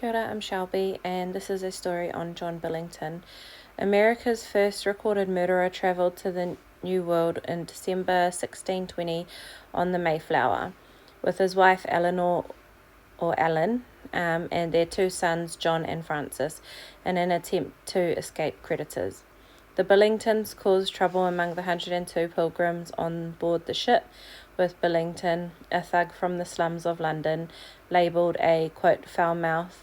Kia ora, I'm Shelby, and this is a story on John Billington. America's first recorded murderer travelled to the New World in December 1620 on the Mayflower, with his wife Eleanor, or Ellen, and their two sons John and Francis, in an attempt to escape creditors. The Billingtons caused trouble among the 102 pilgrims on board the ship, with Billington, a thug from the slums of London, labelled a, quote, foul-mouthed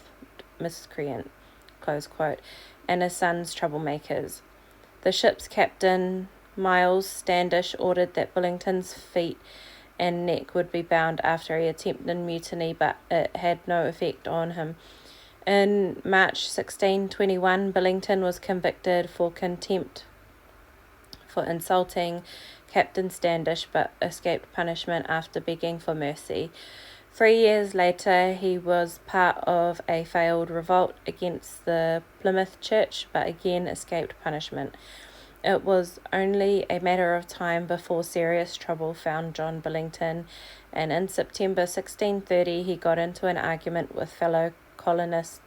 miscreant, close quote, and his sons troublemakers. The ship's captain, Miles Standish, ordered that Billington's feet and neck would be bound after he attempted mutiny, but it had no effect on him. In March 1621, Billington was convicted for contempt for insulting Captain Standish, but escaped punishment after begging for mercy. 3 years later, he was part of a failed revolt against the Plymouth Church, but again escaped punishment. It was only a matter of time before serious trouble found John Billington, and in September 1630 he got into an argument with fellow colonist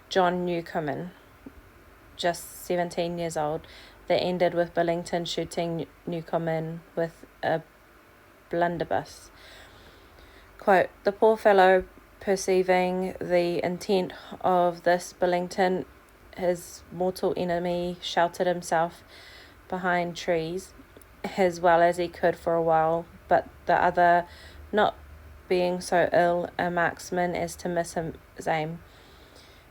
John Newcomen, just 17 years old, that ended with Billington shooting Newcomen with a blunderbuss. Quote, the poor fellow, perceiving the intent of this Billington, his mortal enemy, sheltered himself behind trees as well as he could for a while, but the other, not being so ill a marksman as to miss his aim,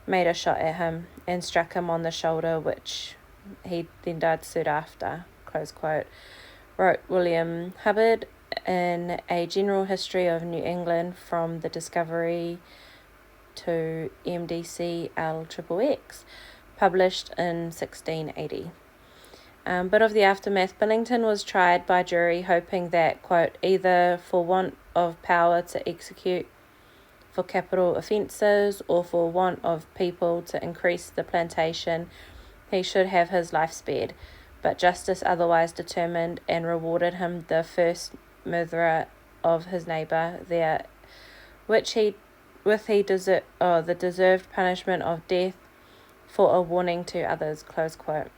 made a shot at him and struck him on the shoulder, which he then died soon after, close quote, wrote William Hubbard in A General History of New England from the Discovery to MDCLXXX, published in 1680. But of the aftermath, Billington was tried by jury, hoping that, quote, either for want of power to execute for capital offences or for want of people to increase the plantation, he should have his life spared. But justice otherwise determined and rewarded him the first murderer of his neighbour there, the deserved punishment of death for a warning to others, close quote.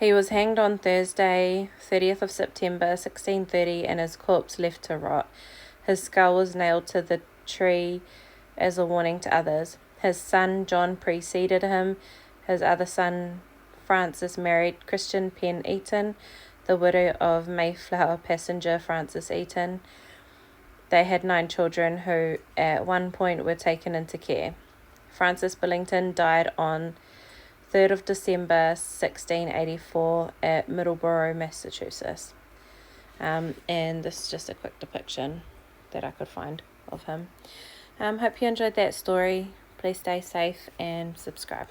He was hanged on Thursday, 30th of September 1630, and his corpse left to rot. His skull was nailed to the tree as a warning to others. His son John preceded him. His other son Francis married Christian Penn Eaton, the widow of Mayflower passenger Francis Eaton. They had 9 children who at one point were taken into care. Francis Billington died on 3rd of December 1684 at Middleborough, Massachusetts. And this is just a quick depiction that I could find of him. Hope you enjoyed that story. Please stay safe and subscribe.